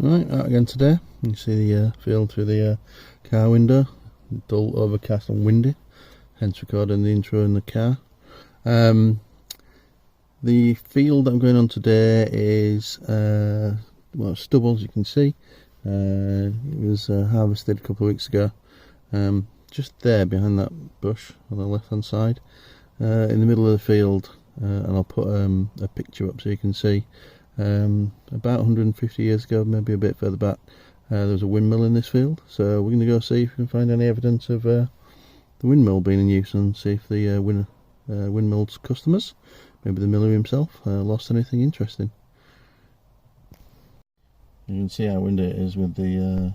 Right, out again today. You can see the field through the car window. Dull, overcast and windy, hence recording the intro in the car. The field that I'm going on today is well, stubble, as you can see. It was harvested a couple of weeks ago, just there behind that bush on the left hand side, in the middle of the field, and I'll put a picture up so you can see. About 150 years ago, maybe a bit further back, there was a windmill in this field, so we're going to go see if we can find any evidence of the windmill being in use and see if the windmill's customers, maybe the miller himself, lost anything interesting. You can see how windy it is with the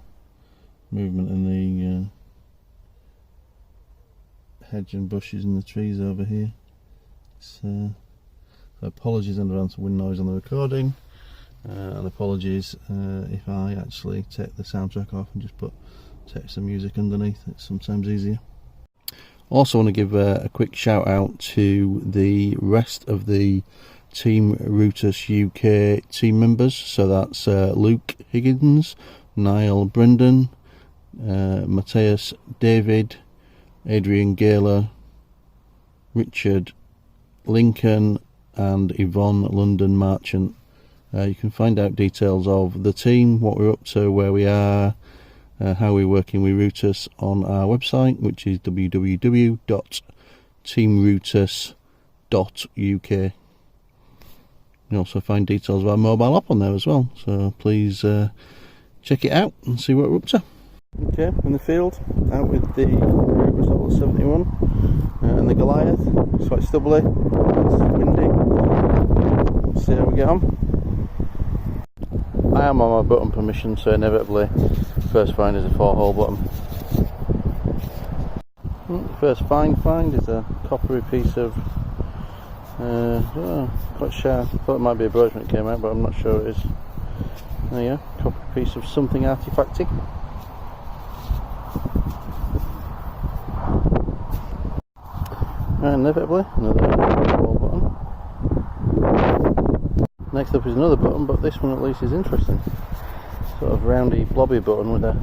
movement in the hedge and bushes and the trees over here. So apologies in advance for wind noise on the recording, and apologies if I actually take the soundtrack off and just take some music underneath. It's sometimes easier. Also want to give a quick shout out to the rest of the Team Rutus UK team members. So that's Luke Higgins, Niall Brendan, Matthias David, Adrian Gaylor, Richard Lincoln and Yvonne London Marchant. You can find out details of the team, what we're up to, where we are, how we're working with Rutus on our website, which is www.teamrutus.uk. You can also find details of our mobile app on there as well, so please check it out and see what we're up to. Okay, in the field, out with the Rutus Alter 71 and the Goliath. It's quite stubbly, it's windy. Let's see how we get on. I am on my button permission, so inevitably first find is a 4-hole button. First find is a coppery piece of quite sharp. I thought it might be a brooch when it came out, but I'm not sure it is. There you go, coppery piece of something artifacty. And inevitably another 4-hole button. Next up is another button, but this one at least is interesting. Sort of roundy, blobby button with a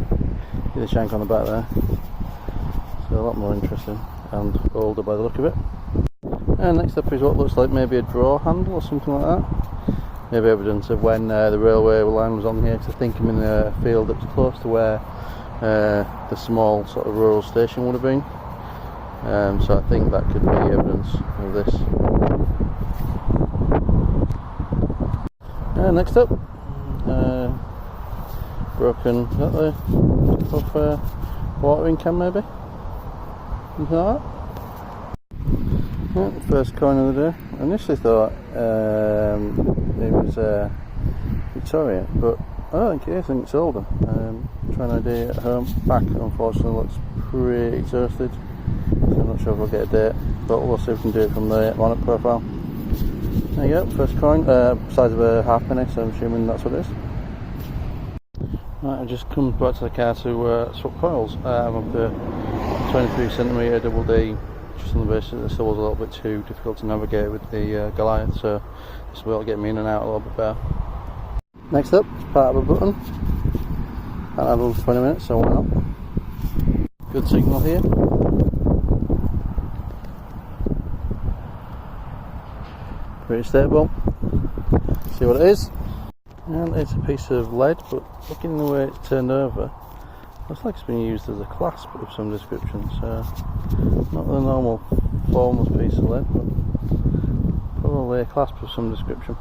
shank on the back there. So a lot more interesting and older by the look of it. And next up is what looks like maybe a draw handle or something like that. Maybe evidence of when the railway line was on here, because I think I'm in a field that's close to where the small sort of rural station would have been. So I think that could be evidence of this. Next up, broken, is that the top of watering can maybe? Something like that. First coin of the day. I initially thought it was Victoria, but I don't think it is. I think it's older. Trying an idea at home. Back unfortunately looks pretty toasted, so I'm not sure if I'll get a date, but we'll see if we can do it from the monarch profile. There you go, first coin, size of a halfpenny, so I'm assuming that's what it is. Right, I've just come back to the car to swap coils. I'm up the 23cm double D, just on the basis that the stubble's a little bit too difficult to navigate with the Goliath, so this will get me in and out a little bit better. Next up, it's part of a button. I'll have them for 20 minutes, so why not? Good signal here. Pretty stable. See what it is. And it's a piece of lead, but looking the way it's turned over, looks like it's been used as a clasp of some description. So not the normal formless piece of lead, but probably a clasp of some description.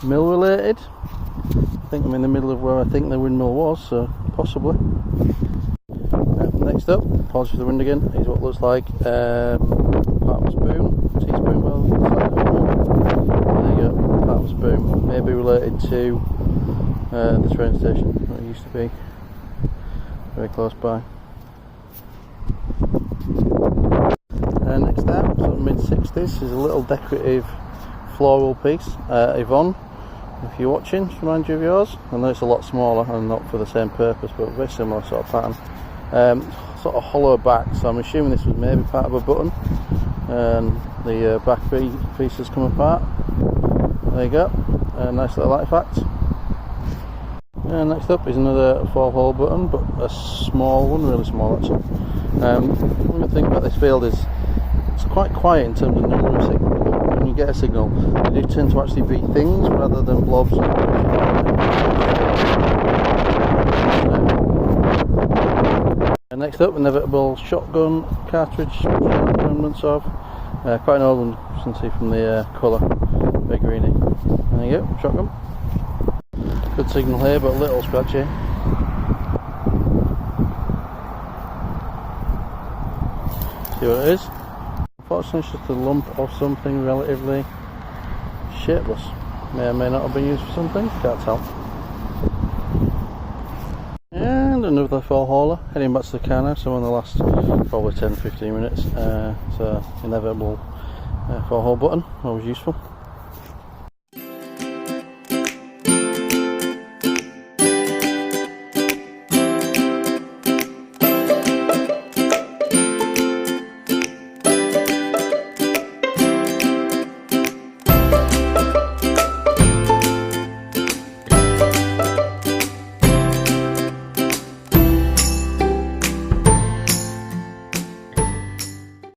Mill related. I think I'm in the middle of where I think the windmill was, so possibly. Next up, apologies for the wind again, is what looks like part of a spoon, teaspoon. Well, there you go, part of a spoon. Maybe related to the train station that it used to be, very close by. Next out, sort of mid-60s, is a little decorative floral piece. Yvonne, if you're watching, just remind you of yours. I know it's a lot smaller and not for the same purpose, but very similar sort of pattern. Sort of hollow back, so I'm assuming this was maybe part of a button, and the back pieces come apart. There you go, a nice little artifact. And next up is another 4-hole button, but a small one, really small actually. One good thing about this field is it's quite quiet in terms of number of signals, but when you get a signal, they do tend to actually be things rather than blobs. And next up, inevitable shotgun cartridge, remnants of. Quite an old one, you can see from the colour, very greeny. There you go, shotgun. Good signal here, but a little scratchy. See what it is? Unfortunately, it's just a lump of something relatively shapeless. May or may not have been used for something, can't tell. And another 4-hauler, heading back to the car now, so in the last probably 10-15 minutes. So inevitable 4-hole button, always useful.